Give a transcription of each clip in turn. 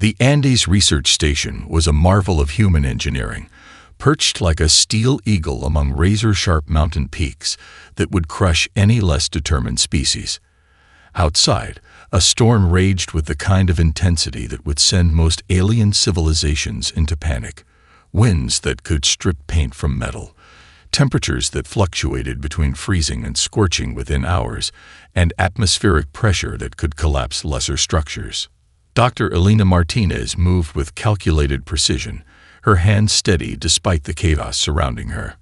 The Andes Research Station was a marvel of human engineering, perched like a steel eagle among razor-sharp mountain peaks that would crush any less determined species. Outside, a storm raged with the kind of intensity that would send most alien civilizations into panic. Winds that could strip paint from metal, temperatures that fluctuated between freezing and scorching within hours, and atmospheric pressure that could collapse lesser structures. Dr. Elena Martinez moved with calculated precision, her hands steady despite the chaos surrounding her.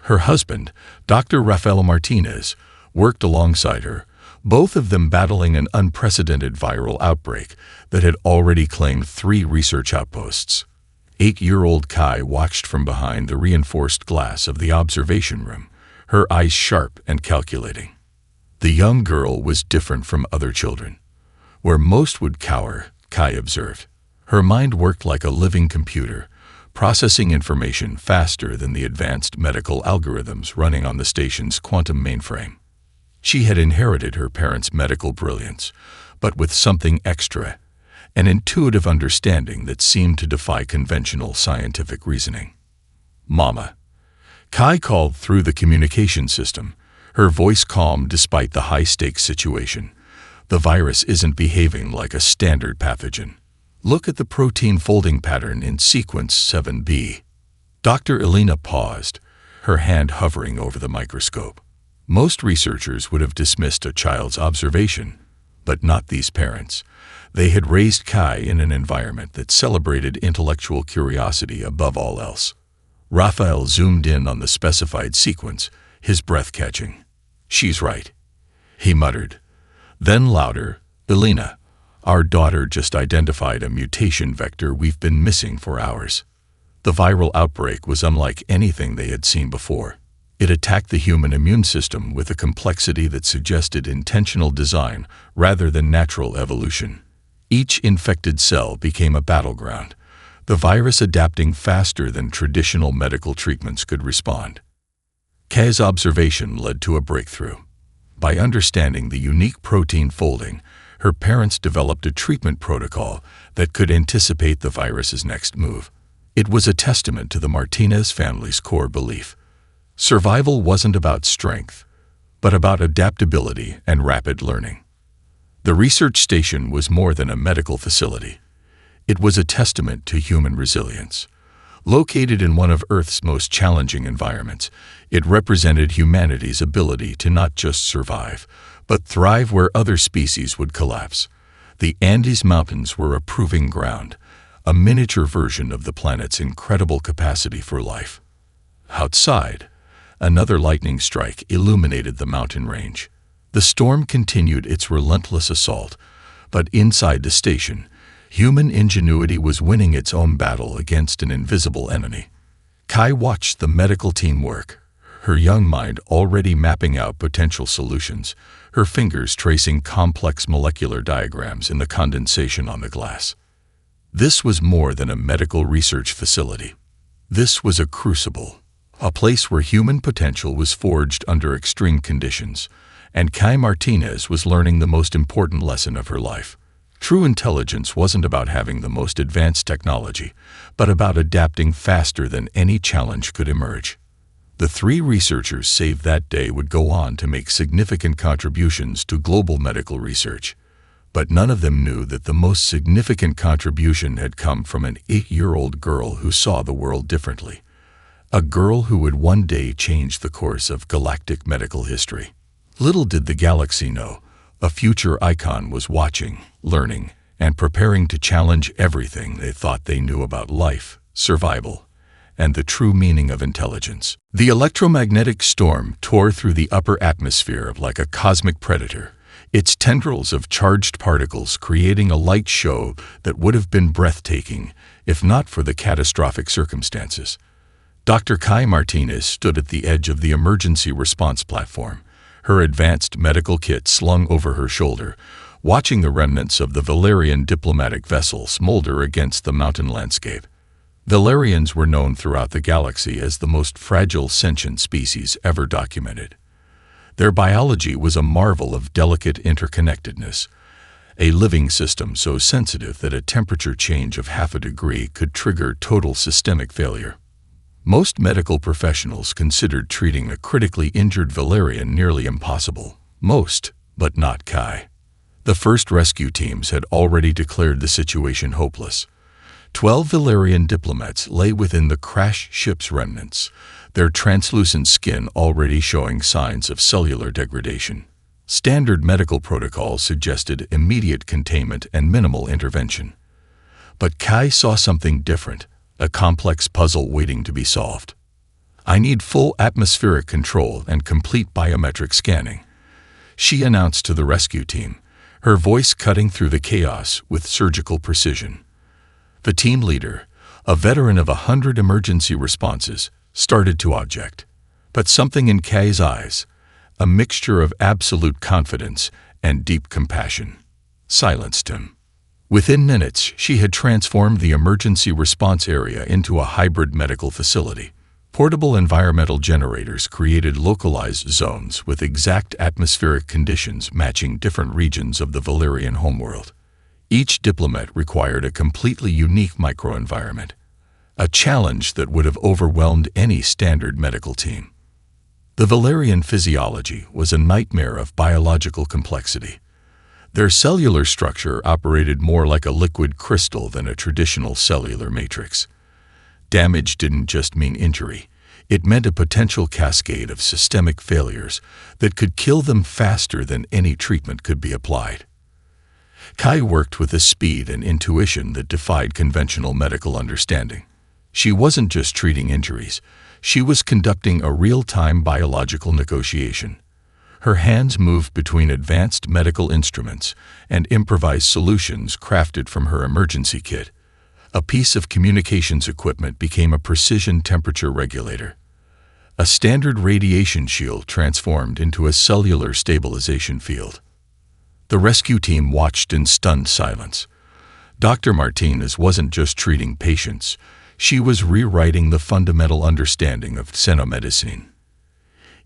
Her husband, Dr. Rafael Martinez, worked alongside her, both of them battling an unprecedented viral outbreak that had already claimed 3 research outposts. 8-year-old Kai watched from behind the reinforced glass of the observation room, her eyes sharp and calculating. The young girl was different from other children. Where most would cower, Kai observed. Her mind worked like a living computer, processing information faster than the advanced medical algorithms running on the station's quantum mainframe. She had inherited her parents' medical brilliance, but with something extra, an intuitive understanding that seemed to defy conventional scientific reasoning. "Mama." Kai called through the communication system, her voice calm despite the high-stakes situation. "The virus isn't behaving like a standard pathogen. Look at the protein folding pattern in sequence 7b. Dr. Elena paused, her hand hovering over the microscope. Most researchers would have dismissed a child's observation, but not these parents. They had raised Kai in an environment that celebrated intellectual curiosity above all else. Raphael zoomed in on the specified sequence, his breath catching. "She's right," he muttered. Then louder, "Elena, our daughter just identified a mutation vector we've been missing for hours." The viral outbreak was unlike anything they had seen before. It attacked the human immune system with a complexity that suggested intentional design rather than natural evolution. Each infected cell became a battleground, the virus adapting faster than traditional medical treatments could respond. Kai's observation led to a breakthrough. By understanding the unique protein folding, her parents developed a treatment protocol that could anticipate the virus's next move. It was a testament to the Martinez family's core belief. Survival wasn't about strength, but about adaptability and rapid learning. The research station was more than a medical facility. It was a testament to human resilience. Located in one of Earth's most challenging environments, it represented humanity's ability to not just survive, but thrive where other species would collapse. The Andes Mountains were a proving ground, a miniature version of the planet's incredible capacity for life. Outside, another lightning strike illuminated the mountain range. The storm continued its relentless assault, but inside the station, human ingenuity was winning its own battle against an invisible enemy. Kai watched the medical team work, her young mind already mapping out potential solutions, her fingers tracing complex molecular diagrams in the condensation on the glass. This was more than a medical research facility. This was a crucible, a place where human potential was forged under extreme conditions, and Kai Martinez was learning the most important lesson of her life. True intelligence wasn't about having the most advanced technology, but about adapting faster than any challenge could emerge. The 3 researchers saved that day would go on to make significant contributions to global medical research, but none of them knew that the most significant contribution had come from an 8-year-old girl who saw the world differently, a girl who would one day change the course of galactic medical history. Little did the galaxy know, a future icon was watching, learning, and preparing to challenge everything they thought they knew about life, survival, and the true meaning of intelligence. The electromagnetic storm tore through the upper atmosphere like a cosmic predator, its tendrils of charged particles creating a light show that would have been breathtaking if not for the catastrophic circumstances. Dr. Kai Martinez stood at the edge of the emergency response platform, her advanced medical kit slung over her shoulder, watching the remnants of the Valerian diplomatic vessel smolder against the mountain landscape. Valerians were known throughout the galaxy as the most fragile sentient species ever documented. Their biology was a marvel of delicate interconnectedness, a living system so sensitive that a temperature change of half a degree could trigger total systemic failure. Most medical professionals considered treating a critically injured Valerian nearly impossible. Most, but not Kai. The first rescue teams had already declared the situation hopeless. 12 Valerian diplomats lay within the crashed ship's remnants, their translucent skin already showing signs of cellular degradation. Standard medical protocols suggested immediate containment and minimal intervention. But Kai saw something different, a complex puzzle waiting to be solved. "I need full atmospheric control and complete biometric scanning," she announced to the rescue team, her voice cutting through the chaos with surgical precision. The team leader, a veteran of 100 emergency responses, started to object. But something in Kai's eyes, a mixture of absolute confidence and deep compassion, silenced him. Within minutes, she had transformed the emergency response area into a hybrid medical facility. Portable environmental generators created localized zones with exact atmospheric conditions matching different regions of the Valerian homeworld. Each diplomat required a completely unique microenvironment, a challenge that would have overwhelmed any standard medical team. The Valerian physiology was a nightmare of biological complexity. Their cellular structure operated more like a liquid crystal than a traditional cellular matrix. Damage didn't just mean injury. It meant a potential cascade of systemic failures that could kill them faster than any treatment could be applied. Kai worked with a speed and intuition that defied conventional medical understanding. She wasn't just treating injuries. She was conducting a real-time biological negotiation. Her hands moved between advanced medical instruments and improvised solutions crafted from her emergency kit. A piece of communications equipment became a precision temperature regulator. A standard radiation shield transformed into a cellular stabilization field. The rescue team watched in stunned silence. Dr. Martinez wasn't just treating patients. She was rewriting the fundamental understanding of xenomedicine.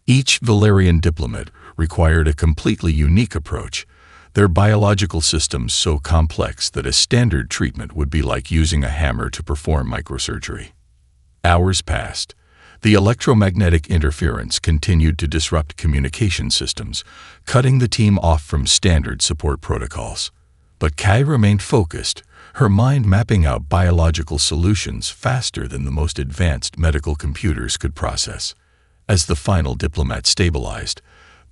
Each Valerian diplomat required a completely unique approach, their biological systems so complex that a standard treatment would be like using a hammer to perform microsurgery. Hours passed. The electromagnetic interference continued to disrupt communication systems, cutting the team off from standard support protocols. But Kai remained focused, her mind mapping out biological solutions faster than the most advanced medical computers could process. As the final diplomat stabilized,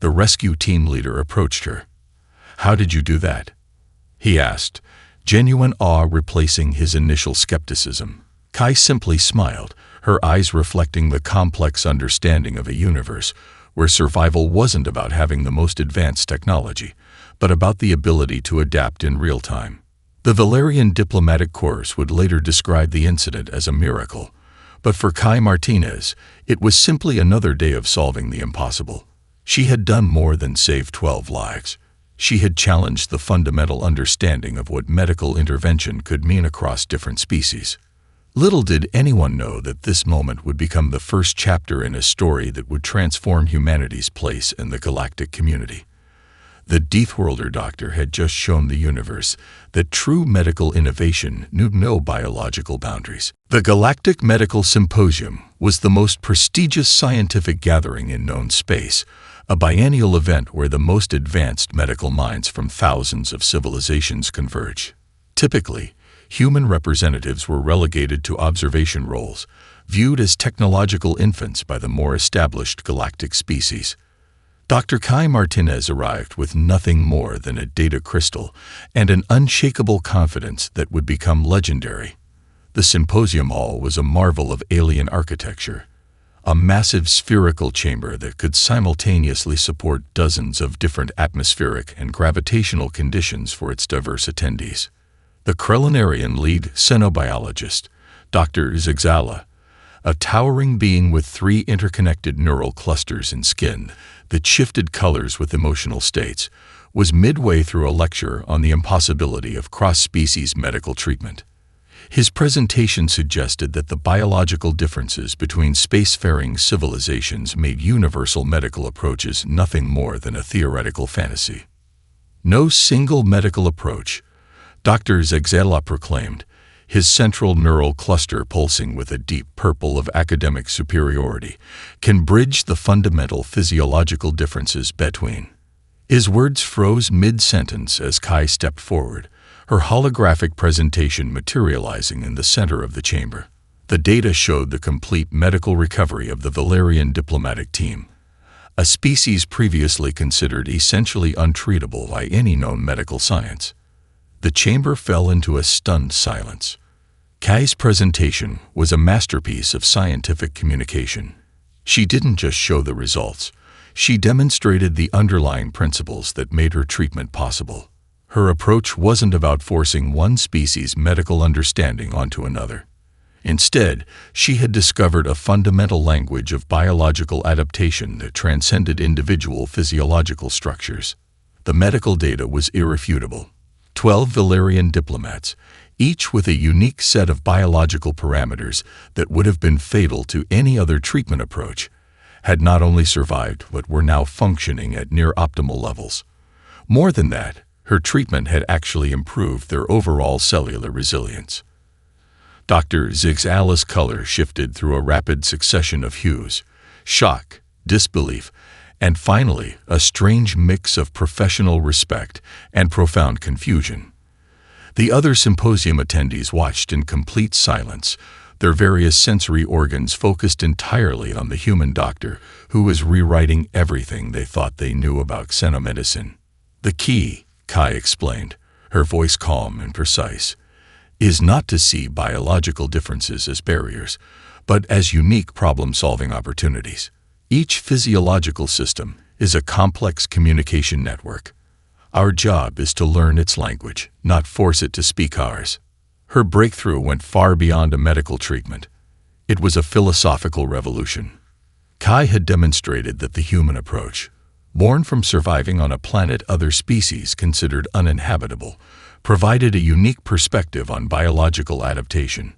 the rescue team leader approached her. "How did you do that?" he asked, genuine awe replacing his initial skepticism. Kai simply smiled, her eyes reflecting the complex understanding of a universe where survival wasn't about having the most advanced technology, but about the ability to adapt in real time. The Valerian diplomatic corps would later describe the incident as a miracle, but for Kai Martinez, it was simply another day of solving the impossible. She had done more than save 12 lives. She had challenged the fundamental understanding of what medical intervention could mean across different species. Little did anyone know that this moment would become the first chapter in a story that would transform humanity's place in the galactic community. The Deathworlder doctor had just shown the universe that true medical innovation knew no biological boundaries. The Galactic Medical Symposium was the most prestigious scientific gathering in known space, a biennial event where the most advanced medical minds from thousands of civilizations converge. Typically, human representatives were relegated to observation roles, viewed as technological infants by the more established galactic species. Dr. Kai Martinez arrived with nothing more than a data crystal and an unshakable confidence that would become legendary. The symposium hall was a marvel of alien architecture, a massive spherical chamber that could simultaneously support dozens of different atmospheric and gravitational conditions for its diverse attendees. The Krellinarian lead xenobiologist, Dr. Zigzala, a towering being with 3 interconnected neural clusters in skin that shifted colors with emotional states, was midway through a lecture on the impossibility of cross-species medical treatment. His presentation suggested that the biological differences between spacefaring civilizations made universal medical approaches nothing more than a theoretical fantasy. No single medical approach, Dr. Zegzela proclaimed, his central neural cluster pulsing with a deep purple of academic superiority, can bridge the fundamental physiological differences between. His words froze mid-sentence as Kai stepped forward, her holographic presentation materializing in the center of the chamber. The data showed the complete medical recovery of the Valerian diplomatic team, a species previously considered essentially untreatable by any known medical science. The chamber fell into a stunned silence. Kai's presentation was a masterpiece of scientific communication. She didn't just show the results. She demonstrated the underlying principles that made her treatment possible. Her approach wasn't about forcing one species' medical understanding onto another. Instead, she had discovered a fundamental language of biological adaptation that transcended individual physiological structures. The medical data was irrefutable. 12 Valerian diplomats, each with a unique set of biological parameters that would have been fatal to any other treatment approach, had not only survived but were now functioning at near-optimal levels. More than that, her treatment had actually improved their overall cellular resilience. Dr. Zegzala's color shifted through a rapid succession of hues: shock, disbelief, and finally a strange mix of professional respect and profound confusion. The other symposium attendees watched in complete silence, their various sensory organs focused entirely on the human doctor who was rewriting everything they thought they knew about xenomedicine. The key, Kai explained, her voice calm and precise, is not to see biological differences as barriers, but as unique problem-solving opportunities. Each physiological system is a complex communication network. Our job is to learn its language, not force it to speak ours. Her breakthrough went far beyond a medical treatment. It was a philosophical revolution. Kai had demonstrated that the human approach, born from surviving on a planet other species considered uninhabitable, provided a unique perspective on biological adaptation.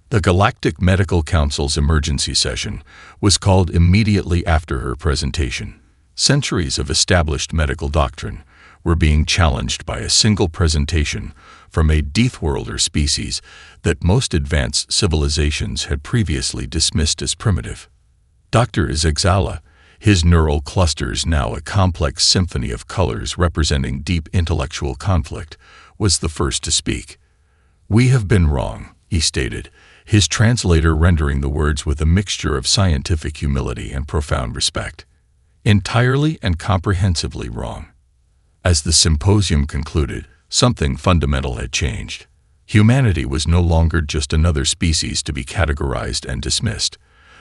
The Galactic Medical Council's emergency session was called immediately after her presentation. Centuries of established medical doctrine were being challenged by a single presentation from a Deathworlder species that most advanced civilizations had previously dismissed as primitive. Dr. Zegzala, his neural clusters now a complex symphony of colors representing deep intellectual conflict, was the first to speak. "We have been wrong," he stated, his translator rendering the words with a mixture of scientific humility and profound respect. Entirely and comprehensively wrong. As the symposium concluded, something fundamental had changed. Humanity was no longer just another species to be categorized and dismissed.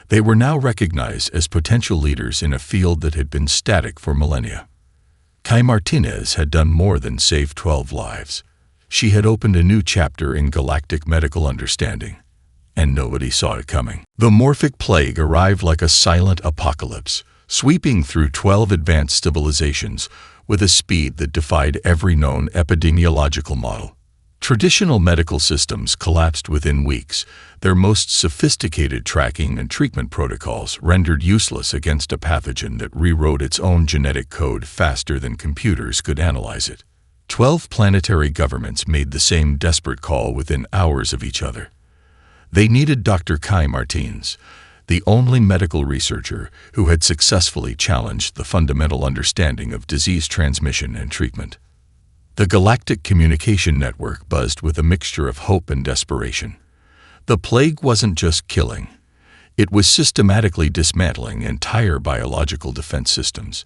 They were now recognized as potential leaders in a field that had been static for millennia. Kai Martinez had done more than save 12 lives. She had opened a new chapter in galactic medical understanding, and nobody saw it coming. The morphic plague arrived like a silent apocalypse, sweeping through 12 advanced civilizations with a speed that defied every known epidemiological model. Traditional medical systems collapsed within weeks, their most sophisticated tracking and treatment protocols rendered useless against a pathogen that rewrote its own genetic code faster than computers could analyze it. 12 planetary governments made the same desperate call within hours of each other. They needed Dr. Kai Martins, the only medical researcher who had successfully challenged the fundamental understanding of disease transmission and treatment. The Galactic Communication Network buzzed with a mixture of hope and desperation. The plague wasn't just killing. It was systematically dismantling entire biological defense systems.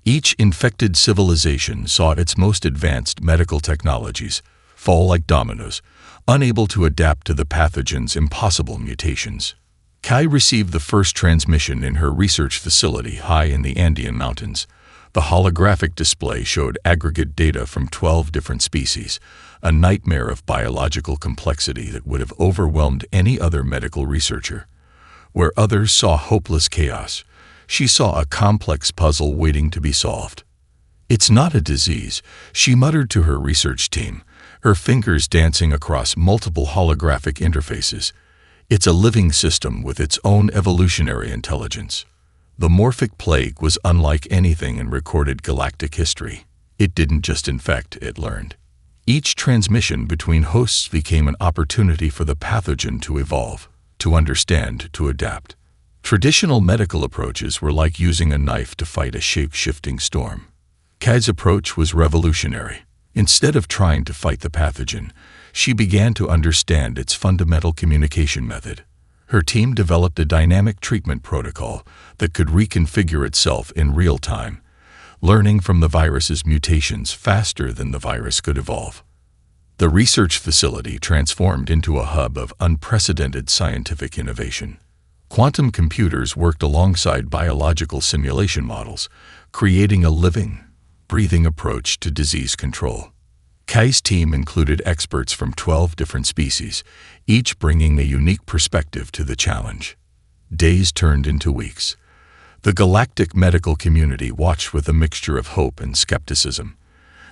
Each infected civilization saw its most advanced medical technologies fall like dominoes, unable to adapt to the pathogen's impossible mutations. Kai received the first transmission in her research facility high in the Andean Mountains. The holographic display showed aggregate data from 12 different species, a nightmare of biological complexity that would have overwhelmed any other medical researcher. Where others saw hopeless chaos, she saw a complex puzzle waiting to be solved. "It's not a disease," she muttered to her research team, her fingers dancing across multiple holographic interfaces. "It's a living system with its own evolutionary intelligence." The morphic plague was unlike anything in recorded galactic history. It didn't just infect, it learned. Each transmission between hosts became an opportunity for the pathogen to evolve, to understand, to adapt. Traditional medical approaches were like using a knife to fight a shape-shifting storm. Kai's approach was revolutionary. Instead of trying to fight the pathogen, she began to understand its fundamental communication method. Her team developed a dynamic treatment protocol that could reconfigure itself in real time, learning from the virus's mutations faster than the virus could evolve. The research facility transformed into a hub of unprecedented scientific innovation. Quantum computers worked alongside biological simulation models, creating a living, breathing approach to disease control. Kai's team included experts from 12 different species, each bringing a unique perspective to the challenge. Days turned into weeks. The galactic medical community watched with a mixture of hope and skepticism.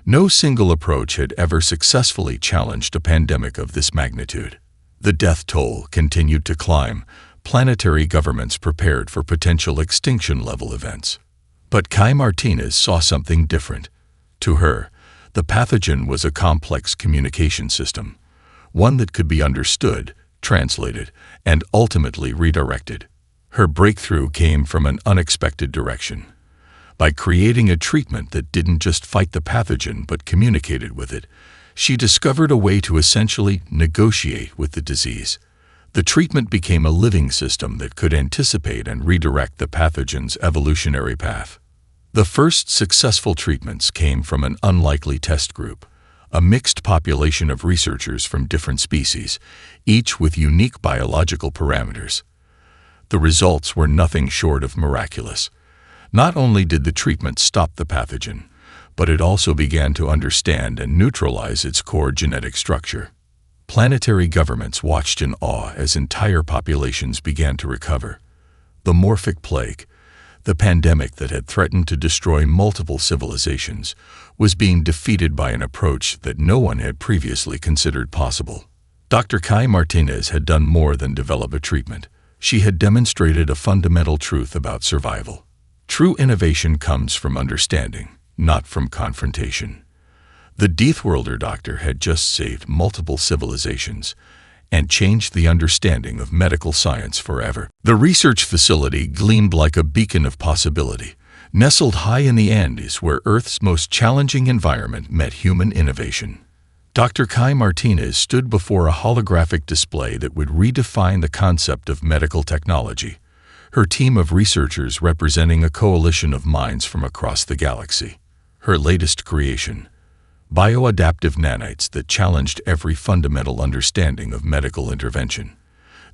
No single approach had ever successfully challenged a pandemic of this magnitude. The death toll continued to climb. Planetary governments prepared for potential extinction-level events. But Kai Martinez saw something different. To her, the pathogen was a complex communication system, one that could be understood, translated, and ultimately redirected. Her breakthrough came from an unexpected direction. By creating a treatment that didn't just fight the pathogen but communicated with it, she discovered a way to essentially negotiate with the disease. The treatment became a living system that could anticipate and redirect the pathogen's evolutionary path. The first successful treatments came from an unlikely test group, a mixed population of researchers from different species, each with unique biological parameters. The results were nothing short of miraculous. Not only did the treatment stop the pathogen, but it also began to understand and neutralize its core genetic structure. Planetary governments watched in awe as entire populations began to recover. The morphic plague, the pandemic that had threatened to destroy multiple civilizations, was being defeated by an approach that no one had previously considered possible. Dr. Kai Martinez had done more than develop a treatment. She had demonstrated a fundamental truth about survival. True innovation comes from understanding, not from confrontation. The Deathworlder doctor had just saved multiple civilizations and changed the understanding of medical science forever. The research facility gleamed like a beacon of possibility, nestled high in the Andes where Earth's most challenging environment met human innovation. Dr. Kai Martinez stood before a holographic display that would redefine the concept of medical technology, her team of researchers representing a coalition of minds from across the galaxy. Her latest creation, bioadaptive nanites that challenged every fundamental understanding of medical intervention.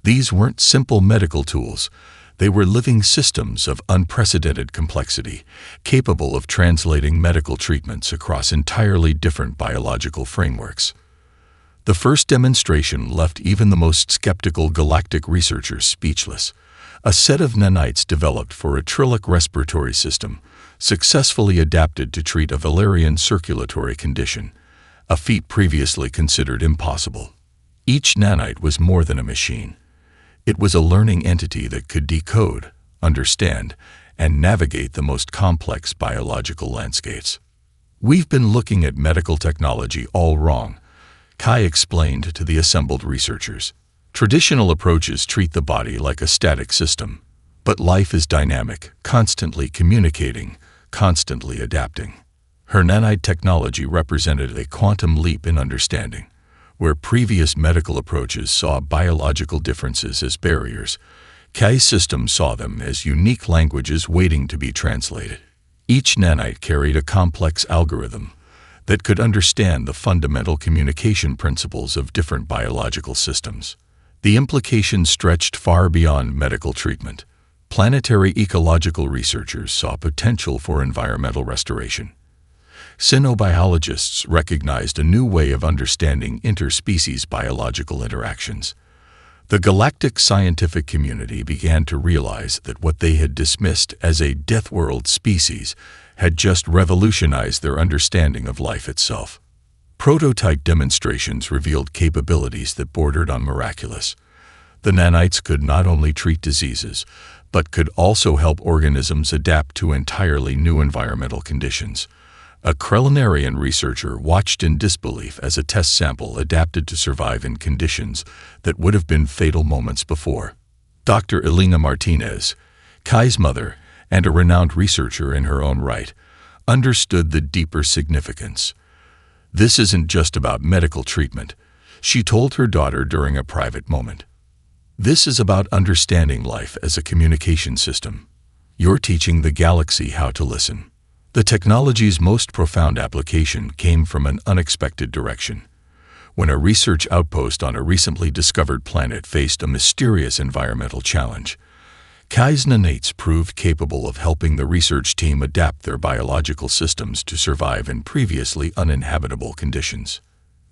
These weren't simple medical tools. They were living systems of unprecedented complexity, capable of translating medical treatments across entirely different biological frameworks. The first demonstration left even the most skeptical galactic researchers speechless. A set of nanites developed for a trillic respiratory system, successfully adapted to treat a Valerian circulatory condition, a feat previously considered impossible. Each nanite was more than a machine. It was a learning entity that could decode, understand, and navigate the most complex biological landscapes. "We've been looking at medical technology all wrong," Kai explained to the assembled researchers. "Traditional approaches treat the body like a static system, but life is dynamic, constantly communicating, constantly adapting." Her nanite technology represented a quantum leap in understanding. Where previous medical approaches saw biological differences as barriers, Kai's system saw them as unique languages waiting to be translated. Each nanite carried a complex algorithm that could understand the fundamental communication principles of different biological systems. The implications stretched far beyond medical treatment. Planetary ecological researchers saw potential for environmental restoration. Cynobiologists recognized a new way of understanding interspecies biological interactions. The galactic scientific community began to realize that what they had dismissed as a deathworld species had just revolutionized their understanding of life itself. Prototype demonstrations revealed capabilities that bordered on miraculous. The nanites could not only treat diseases, but could also help organisms adapt to entirely new environmental conditions. A Krellinarian researcher watched in disbelief as a test sample adapted to survive in conditions that would have been fatal moments before. Dr. Elena Martinez, Kai's mother and a renowned researcher in her own right, understood the deeper significance. "This isn't just about medical treatment," she told her daughter during a private moment. "This is about understanding life as a communication system. You're teaching the galaxy how to listen." The technology's most profound application came from an unexpected direction. When a research outpost on a recently discovered planet faced a mysterious environmental challenge, Kai's nanites proved capable of helping the research team adapt their biological systems to survive in previously uninhabitable conditions.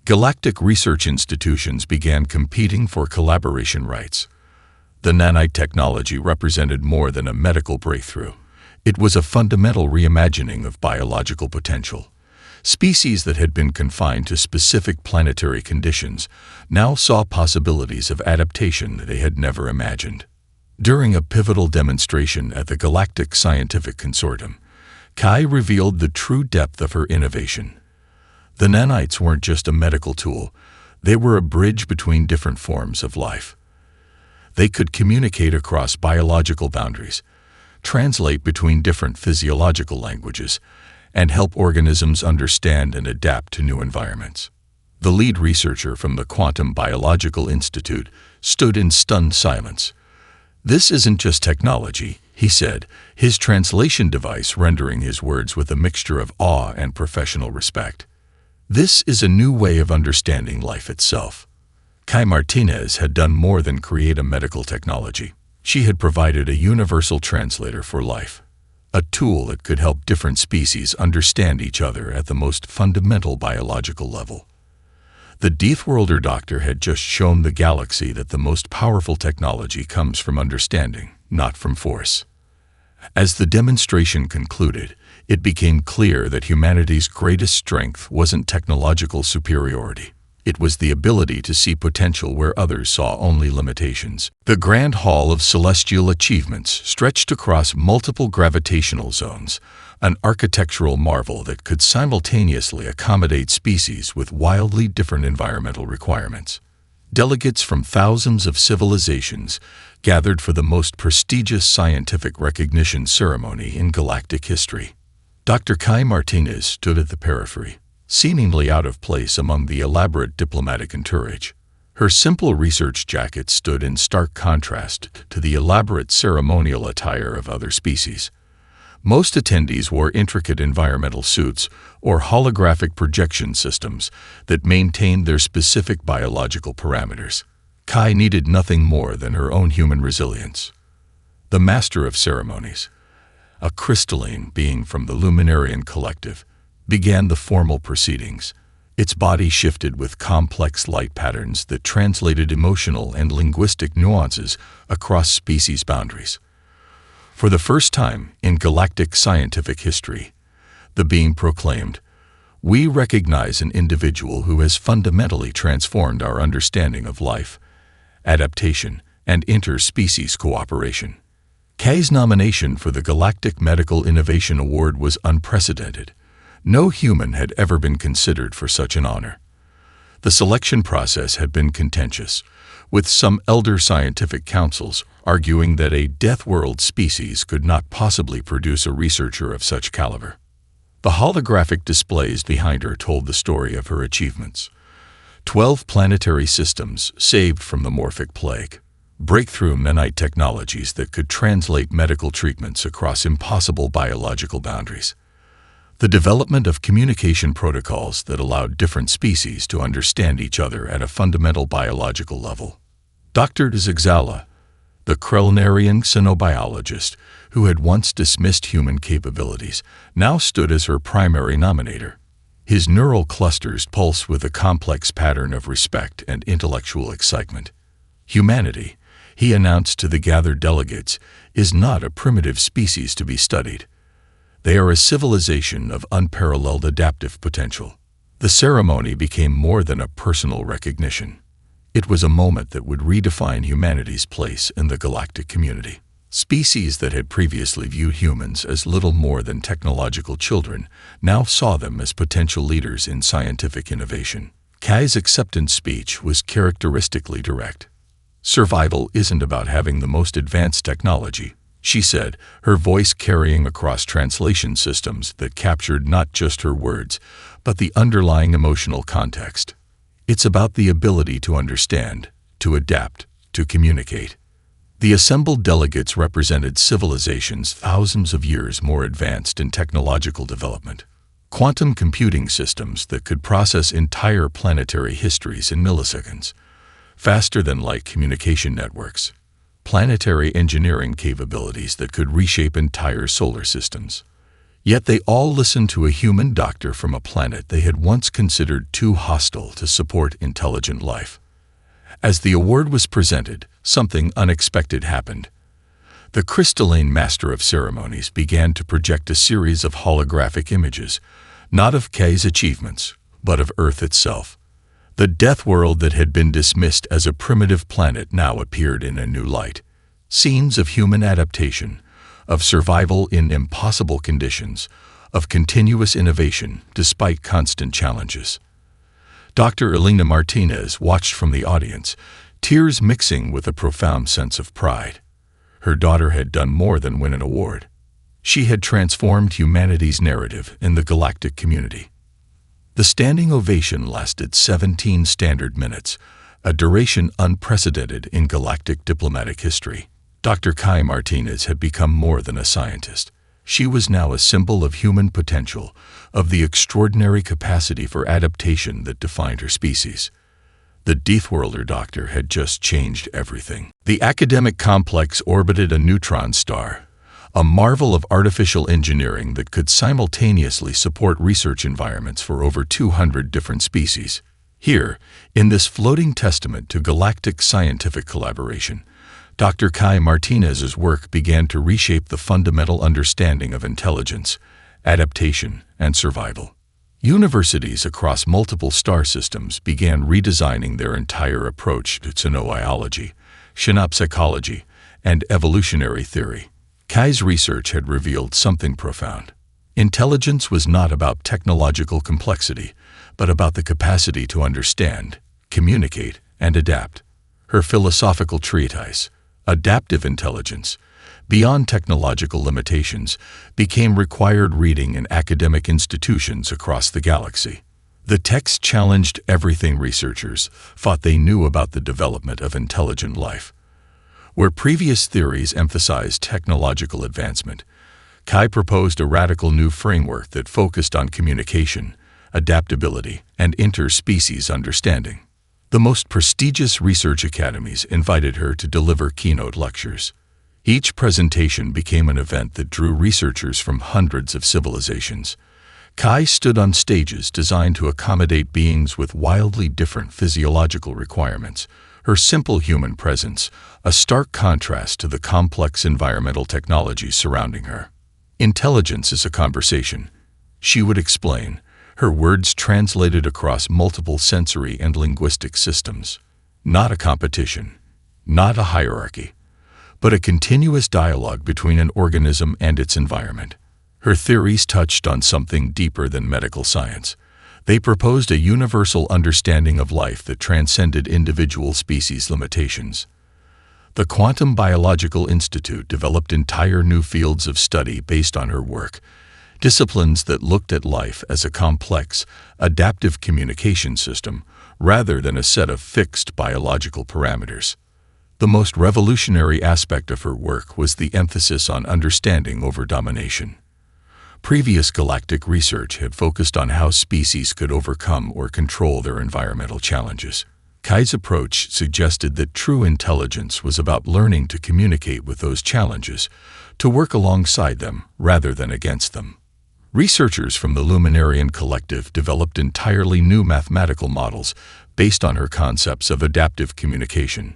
Galactic research institutions began competing for collaboration rights. The nanite technology represented more than a medical breakthrough. It was a fundamental reimagining of biological potential. Species that had been confined to specific planetary conditions now saw possibilities of adaptation they had never imagined. During a pivotal demonstration at the Galactic Scientific Consortium, Kai revealed the true depth of her innovation. The nanites weren't just a medical tool, they were a bridge between different forms of life. They could communicate across biological boundaries, translate between different physiological languages, and help organisms understand and adapt to new environments. The lead researcher from the Quantum Biological Institute stood in stunned silence. "This isn't just technology," he said, his translation device rendering his words with a mixture of awe and professional respect. "This is a new way of understanding life itself." Kai Martinez had done more than create a medical technology. She had provided a universal translator for life, a tool that could help different species understand each other at the most fundamental biological level. The Deathworlder doctor had just shown the galaxy that the most powerful technology comes from understanding, not from force. As the demonstration concluded, it became clear that humanity's greatest strength wasn't technological superiority. It was the ability to see potential where others saw only limitations. The Grand Hall of Celestial Achievements stretched across multiple gravitational zones, an architectural marvel that could simultaneously accommodate species with wildly different environmental requirements. Delegates from thousands of civilizations gathered for the most prestigious scientific recognition ceremony in galactic history. Dr. Kai Martinez stood at the periphery, seemingly out of place among the elaborate diplomatic entourage. Her simple research jacket stood in stark contrast to the elaborate ceremonial attire of other species. Most attendees wore intricate environmental suits or holographic projection systems that maintained their specific biological parameters. Kai needed nothing more than her own human resilience. The Master of Ceremonies, a crystalline being from the Luminarian Collective, began the formal proceedings. Its body shifted with complex light patterns that translated emotional and linguistic nuances across species boundaries. For the first time in galactic scientific history, the being proclaimed, "We recognize an individual who has fundamentally transformed our understanding of life, adaptation, and interspecies cooperation." Kai's nomination for the Galactic Medical Innovation Award was unprecedented. No human had ever been considered for such an honor. The selection process had been contentious, with some elder scientific councils arguing that a Deathworld species could not possibly produce a researcher of such caliber. The holographic displays behind her told the story of her achievements. 12 planetary systems saved from the morphic plague, breakthrough nanite technologies that could translate medical treatments across impossible biological boundaries, the development of communication protocols that allowed different species to understand each other at a fundamental biological level. Dr. Zigzala, the Krellinarian xenobiologist who had once dismissed human capabilities, now stood as her primary nominator. His neural clusters pulsed with a complex pattern of respect and intellectual excitement. "Humanity," he announced to the gathered delegates, "is not a primitive species to be studied. They are a civilization of unparalleled adaptive potential." The ceremony became more than a personal recognition. It was a moment that would redefine humanity's place in the galactic community. Species that had previously viewed humans as little more than technological children now saw them as potential leaders in scientific innovation. Kai's acceptance speech was characteristically direct. "Survival isn't about having the most advanced technology," she said, her voice carrying across translation systems that captured not just her words, but the underlying emotional context. "It's about the ability to understand, to adapt, to communicate." The assembled delegates represented civilizations thousands of years more advanced in technological development. Quantum computing systems that could process entire planetary histories in milliseconds, faster than light communication networks. Planetary engineering capabilities that could reshape entire solar systems. Yet they all listened to a human doctor from a planet they had once considered too hostile to support intelligent life. As the award was presented, something unexpected happened. The crystalline master of ceremonies began to project a series of holographic images, not of Kai's achievements, but of Earth itself. The Deathworld that had been dismissed as a primitive planet now appeared in a new light. Scenes of human adaptation, of survival in impossible conditions, of continuous innovation despite constant challenges. Dr. Elena Martinez watched from the audience, tears mixing with a profound sense of pride. Her daughter had done more than win an award. She had transformed humanity's narrative in the galactic community. The standing ovation lasted 17 standard minutes, a duration unprecedented in galactic diplomatic history. Dr. Kai Martinez had become more than a scientist. She was now a symbol of human potential, of the extraordinary capacity for adaptation that defined her species. The Deathworlder doctor had just changed everything. The academic complex orbited a neutron star, a marvel of artificial engineering that could simultaneously support research environments for over 200 different species. Here, in this floating testament to galactic scientific collaboration, Dr. Kai Martinez's work began to reshape the fundamental understanding of intelligence, adaptation, and survival. Universities across multiple star systems began redesigning their entire approach to xenobiology, synapsecology, and evolutionary theory. Kai's research had revealed something profound. Intelligence was not about technological complexity, but about the capacity to understand, communicate, and adapt. Her philosophical treatise, Adaptive Intelligence, Beyond Technological Limitations, became required reading in academic institutions across the galaxy. The text challenged everything researchers thought they knew about the development of intelligent life. Where previous theories emphasized technological advancement, Kai proposed a radical new framework that focused on communication, adaptability, and interspecies understanding. The most prestigious research academies invited her to deliver keynote lectures. Each presentation became an event that drew researchers from hundreds of civilizations. Kai stood on stages designed to accommodate beings with wildly different physiological requirements, her simple human presence a stark contrast to the complex environmental technologies surrounding her. "Intelligence is a conversation," she would explain, her words translated across multiple sensory and linguistic systems. "Not a competition, not a hierarchy, but a continuous dialogue between an organism and its environment." Her theories touched on something deeper than medical science. They proposed a universal understanding of life that transcended individual species limitations. The Quantum Biological Institute developed entire new fields of study based on her work, disciplines that looked at life as a complex, adaptive communication system rather than a set of fixed biological parameters. The most revolutionary aspect of her work was the emphasis on understanding over domination. Previous galactic research had focused on how species could overcome or control their environmental challenges. Kai's approach suggested that true intelligence was about learning to communicate with those challenges, to work alongside them rather than against them. Researchers from the Luminarian Collective developed entirely new mathematical models based on her concepts of adaptive communication.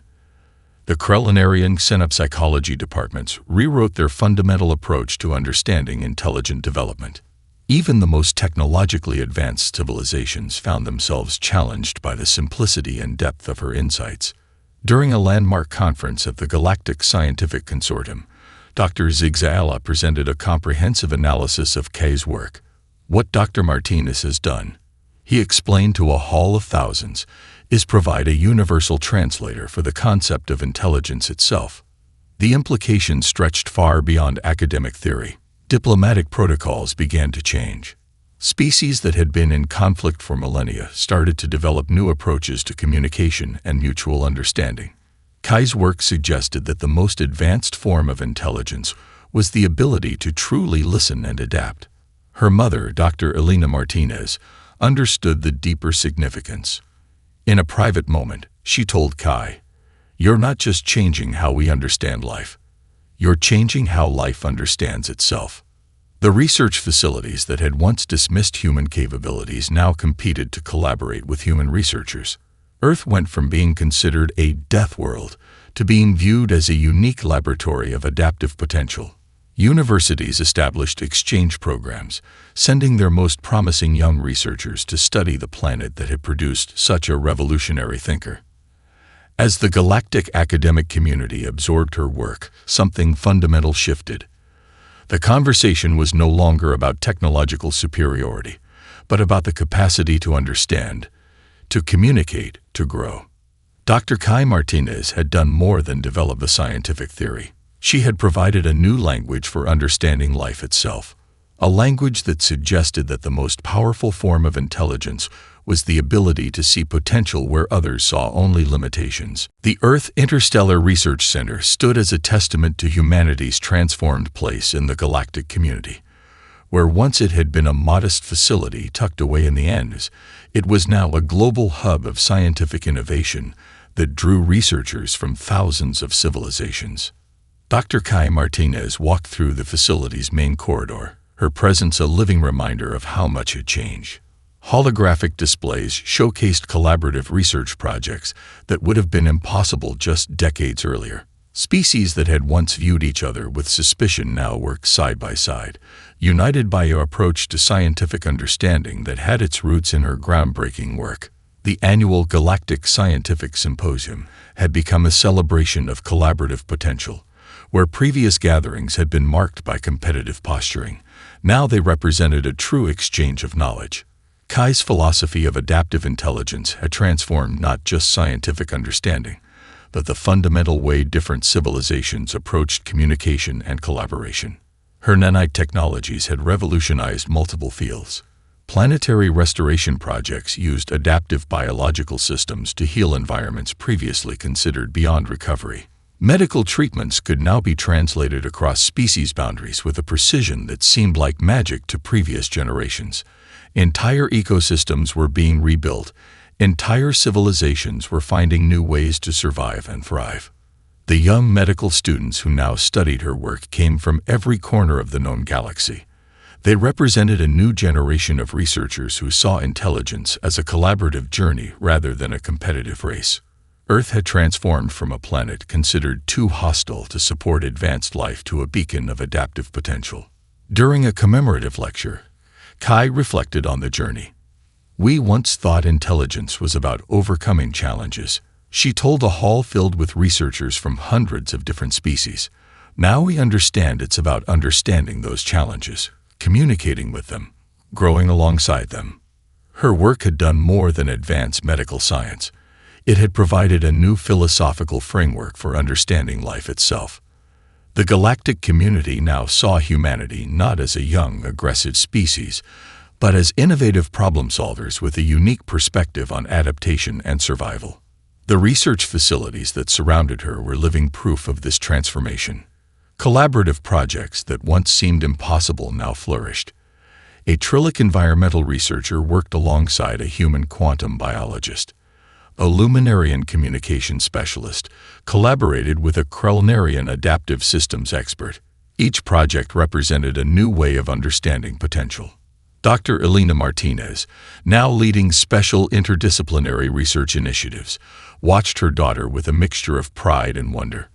The Krellinarian Synapsecology departments rewrote their fundamental approach to understanding intelligent development. Even the most technologically advanced civilizations found themselves challenged by the simplicity and depth of her insights. During a landmark conference at the Galactic Scientific Consortium, Dr. Zigzala presented a comprehensive analysis of Kay's work. What Dr. Martinez has done, he explained to a hall of thousands, is provide a universal translator for the concept of intelligence itself. The implications stretched far beyond academic theory. Diplomatic protocols began to change. Species that had been in conflict for millennia started to develop new approaches to communication and mutual understanding. Kai's work suggested that the most advanced form of intelligence was the ability to truly listen and adapt. Her mother, Dr. Elena Martinez, understood the deeper significance. In a private moment, she told Kai, "You're not just changing how we understand life. You're changing how life understands itself." The research facilities that had once dismissed human capabilities now competed to collaborate with human researchers. Earth went from being considered a death world to being viewed as a unique laboratory of adaptive potential. Universities established exchange programs, sending their most promising young researchers to study the planet that had produced such a revolutionary thinker. As the galactic academic community absorbed her work, something fundamental shifted. The conversation was no longer about technological superiority, but about the capacity to understand, to communicate, to grow. Dr. Kai Martinez had done more than develop a scientific theory. She had provided a new language for understanding life itself, a language that suggested that the most powerful form of intelligence was the ability to see potential where others saw only limitations. The Earth Interstellar Research Center stood as a testament to humanity's transformed place in the galactic community. Where once it had been a modest facility tucked away in the Andes, it was now a global hub of scientific innovation that drew researchers from thousands of civilizations. Dr. Kai Martinez walked through the facility's main corridor, her presence a living reminder of how much had changed. Holographic displays showcased collaborative research projects that would have been impossible just decades earlier. Species that had once viewed each other with suspicion now worked side by side, united by an approach to scientific understanding that had its roots in her groundbreaking work. The annual Galactic Scientific Symposium had become a celebration of collaborative potential. Where previous gatherings had been marked by competitive posturing, now they represented a true exchange of knowledge. Kai's philosophy of adaptive intelligence had transformed not just scientific understanding, but the fundamental way different civilizations approached communication and collaboration. Her nanite technologies had revolutionized multiple fields. Planetary restoration projects used adaptive biological systems to heal environments previously considered beyond recovery. Medical treatments could now be translated across species boundaries with a precision that seemed like magic to previous generations. Entire ecosystems were being rebuilt. Entire civilizations were finding new ways to survive and thrive. The young medical students who now studied her work came from every corner of the known galaxy. They represented a new generation of researchers who saw intelligence as a collaborative journey rather than a competitive race. Earth had transformed from a planet considered too hostile to support advanced life to a beacon of adaptive potential. During a commemorative lecture, Kai reflected on the journey. "We once thought intelligence was about overcoming challenges," she told a hall filled with researchers from hundreds of different species. "Now we understand it's about understanding those challenges, communicating with them, growing alongside them." Her work had done more than advance medical science. It had provided a new philosophical framework for understanding life itself. The galactic community now saw humanity not as a young, aggressive species, but as innovative problem solvers with a unique perspective on adaptation and survival. The research facilities that surrounded her were living proof of this transformation. Collaborative projects that once seemed impossible now flourished. A Trillic environmental researcher worked alongside a human quantum biologist. A Luminarian communication specialist collaborated with a Krellnarian adaptive systems expert. Each project represented a new way of understanding potential. Dr. Elena Martinez, now leading special interdisciplinary research initiatives, watched her daughter with a mixture of pride and wonder.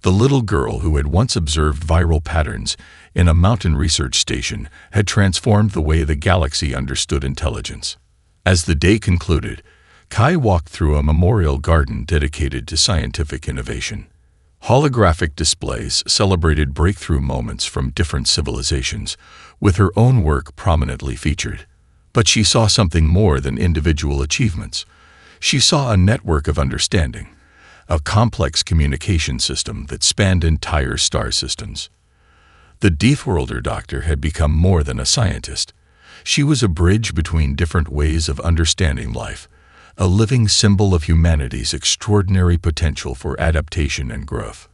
The little girl who had once observed viral patterns in a mountain research station had transformed the way the galaxy understood intelligence. As the day concluded, Kai walked through a memorial garden dedicated to scientific innovation. Holographic displays celebrated breakthrough moments from different civilizations, with her own work prominently featured. But she saw something more than individual achievements. She saw a network of understanding, a complex communication system that spanned entire star systems. The Deathworlder doctor had become more than a scientist. She was a bridge between different ways of understanding life, a living symbol of humanity's extraordinary potential for adaptation and growth.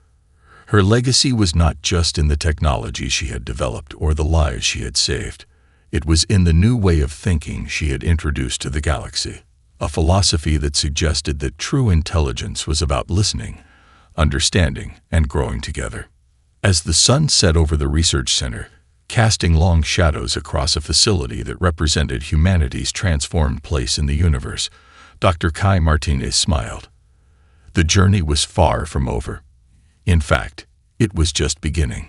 Her legacy was not just in the technology she had developed or the lives she had saved. It was in the new way of thinking she had introduced to the galaxy, a philosophy that suggested that true intelligence was about listening, understanding, and growing together. As the sun set over the research center, casting long shadows across a facility that represented humanity's transformed place in the universe, Dr. Kai Martinez smiled. The journey was far from over. In fact, it was just beginning.